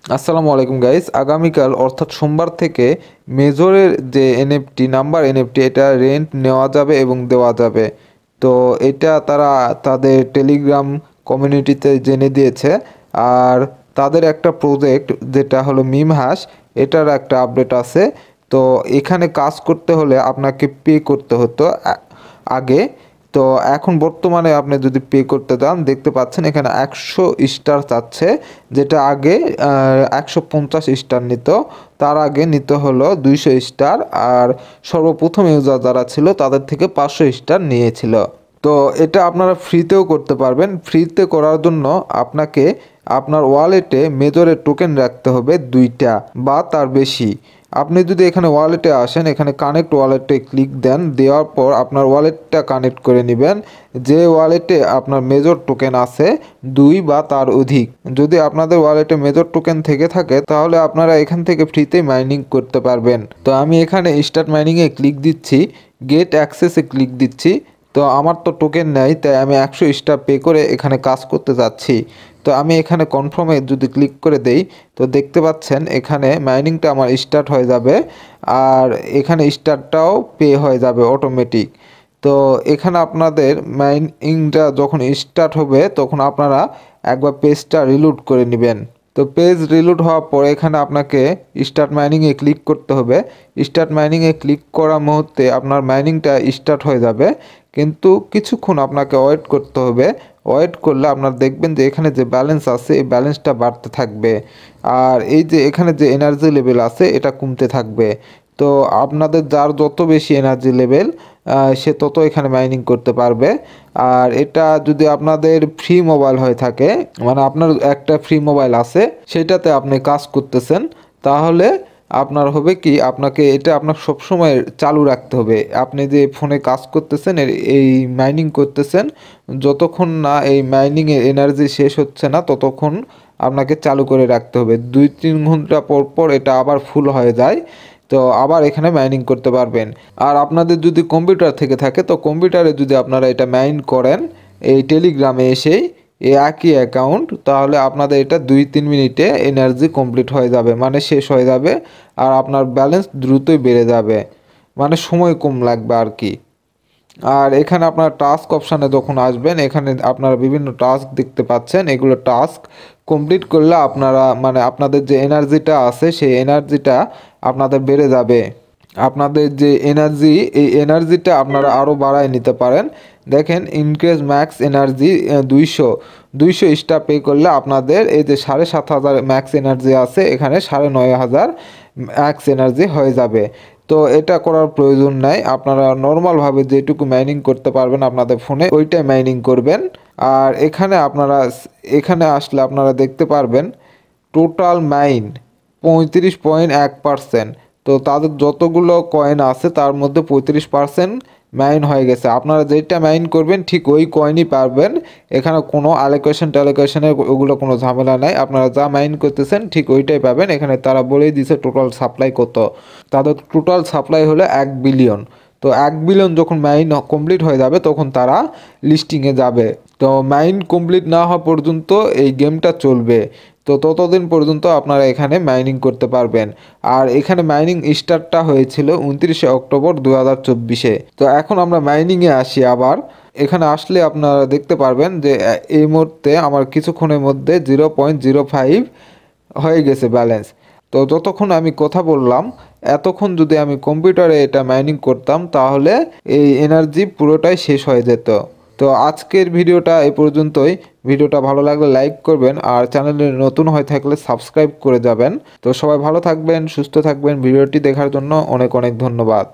আসসালামু আলাইকুম গাইস, আগামীকাল অর্থাৎ সোমবার থেকে মেজরের যে এনএফটি নাম্বার এনএফটি এটা রেন্ট নেওয়া যাবে এবং দেওয়া যাবে। তো এটা তারা তাদের টেলিগ্রাম কমিউনিটিতে জেনে দিয়েছে। আর তাদের একটা প্রজেক্ট যেটা হলো মিম হ্যাশ, এটার একটা আপডেট আছে। তো এখানে কাজ করতে হলে আপনাকে পে করতে হতো আগে। তো এখন বর্তমানে আপনি যদি পে করতে চান, দেখতে পাচ্ছেন এখানে 100 স্টার চাচ্ছে, যেটা আগে 150 স্টার নিত। তার আগে নিতে হলো 200 স্টার। আর সর্বপ্রথম ইউজার যারা ছিল তাদের থেকে 500 স্টার নিয়েছিল। তো এটা আপনারা ফ্রিতেও করতে পারবেন। ফ্রিতে করার জন্য আপনাকে আপনার ওয়ালেটে মেজরের টোকেন রাখতে হবে 2টা বা তার বেশি। আপনি যদি এখানে ওয়ালেটে আসেন, এখানে কানেক্ট ওয়ালেটে ক্লিক দেন, দেওয়ার পর আপনার ওয়ালেটটা কানেক্ট করে নেবেন। যে ওয়ালেটে আপনার মেজর টোকেন আছে 2 বা তার অধিক, যদি আপনাদের ওয়ালেটে মেজর টোকেন থেকে থাকে তাহলে আপনারা এখান থেকে ফ্রিতে মাইনিং করতে পারবেন। তো আমি এখানে স্টার্ট মাইনিংয়ে ক্লিক দিচ্ছি, গেট অ্যাক্সেসে ক্লিক দিচ্ছি। তো আমার তো টোকেন নেই, তাই আমি 100 স্টার পে করে এখানে কাজ করতে যাচ্ছি। তো আমি এখানে কনফার্মে যদি ক্লিক করে দেই, তো দেখতে পাচ্ছেন এখানে মাইনিংটা আমার স্টার্ট হয়ে যাবে। আর এখানে স্টার্টটাও পে হয়ে যাবে অটোমেটিক। তো এখানে আপনাদের মাইনিংটা যখন স্টার্ট হবে তখন আপনারা একবার পেজটা রিলোড করে নেবেন। তো পেজ রিলোড হওয়ার পর এখানে আপনাকে স্টার্ট মাইনিংয়ে ক্লিক করতে হবে। স্টার্ট মাইনিংয়ে ক্লিক করা মুহূর্তে আপনার মাইনিংটা স্টার্ট হয়ে যাবে, কিন্তু কিছুক্ষণ আপনাকে ওয়েট করতে হবে। ওয়েট করলে আপনারা দেখবেন যে এখানে যে ব্যালেন্স আছে এই ব্যালেন্সটা বাড়তে থাকবে। আর এই যে এখানে যে এনার্জি লেভেল আছে এটা কমতে থাকবে। তো আপনাদের যার যত বেশি এনার্জি লেভেল সে তত এখানে মাইনিং করতে পারবে। আর এটা যদি আপনাদের ফ্রি মোবাইল হয়ে থাকে, মানে আপনার একটা ফ্রি মোবাইল আছে সেটাতে আপনি কাজ করতেছেন, তাহলে আপনার হবে কি, আপনাকে এটা আপনার সবসময় চালু রাখতে হবে। আপনি যে ফোনে কাজ করতেছেন এই মাইনিং করতেছেন, যতক্ষণ না এই মাইনিংয়ের এনার্জি শেষ হচ্ছে না ততক্ষণ আপনাকে চালু করে রাখতে হবে। 2-3 ঘন্টা পর পর এটা আবার ফুল হয়ে যায়, তো আবার এখানে মাইনিং করতে পারবেন। আর আপনাদের যদি কম্পিউটার থেকে থাকে, তো কম্পিউটারে যদি আপনারা এটা মাইন করেন এই টেলিগ্রামে এসেই এই একই অ্যাকাউন্ট, তাহলে আপনাদের এটা 2-3 মিনিটে এনার্জি কমপ্লিট হয়ে যাবে, মানে শেষ হয়ে যাবে। আর আপনার ব্যালেন্স দ্রুতই বেড়ে যাবে, মানে সময় কম লাগবে আর কি। আর এখানে আপনার টাস্ক অপশানে যখন আসবেন, এখানে আপনারা বিভিন্ন টাস্ক দেখতে পাচ্ছেন। এগুলো টাস্ক কমপ্লিট করলে আপনারা, মানে আপনাদের যে এনার্জিটা আছে সেই এনার্জিটা আপনাদের বেড়ে যাবে। আপনাদের যে এনার্জি, এই এনার্জিটা আপনারা আরও বাড়ায় নিতে পারেন। দেখেন, increase max energy 200 star pay করলে আপনাদের এই যে 7,500 ম্যাক্স এনার্জি আছে, এখানে 9,500 ম্যাক্স এনার্জি হয়ে যাবে। তো এটা করার প্রয়োজন নাই, আপনারা নর্মালভাবে যেটুকু মাইনিং করতে পারবেন আপনাদের ফোনে ওইটাই মাইনিং করবেন। আর এখানে আসলে আপনারা দেখতে পারবেন টোটাল মাইন 35.1%। তো তাদের যতগুলো কয়েন আছে তার মধ্যে 35% মাইন হয়ে গেছে। আপনারা যেটা মাইন করবেন ঠিক ওই কয়েনই পারবেন। এখানে কোনো অ্যালোকেশনের ওগুলো কোনো ঝামেলা নাই। আপনারা যা মাইন করতেছেন ঠিক ওইটাই পাবেন। এখানে তারা বলেই দিছে টোটাল সাপ্লাই কত। তাদের টোটাল সাপ্লাই হলো 1 বিলিয়ন। তো 1 বিলিয়ন যখন মাইন কমপ্লিট হয়ে যাবে তখন তারা লিস্টিংয়ে যাবে। তো মাইন কমপ্লিট না হওয়া পর্যন্ত এই গেমটা চলবে। তো ততদিন পর্যন্ত আপনারা এখানে মাইনিং করতে পারবেন। আর এখানে মাইনিং স্টার্টটা হয়েছিল 29 অক্টোবর 2024-এ। তো এখন আমরা মাইনিংয়ে আসি আবার। এখানে আসলে আপনারা দেখতে পারবেন যে এই মুহূর্তে আমার কিছুক্ষণের মধ্যে 0.05 হয়ে গেছে ব্যালেন্স। তো যতক্ষণ আমি কথা বললাম এতক্ষণ যদি আমি কম্পিউটারে এটা মাইনিং করতাম তাহলে এই এনার্জি পুরোটাই শেষ হয়ে যেত। তো আজকের ভিডিওটা এই পর্যন্তই। ভিডিওটা ভালো লাগলে লাইক করবেন, আর চ্যানেলে নতুন হয়ে থাকলে সাবস্ক্রাইব করে যাবেন। তো সবাই ভালো থাকবেন, সুস্থ থাকবেন। ভিডিওটি দেখার জন্য অনেক অনেক ধন্যবাদ।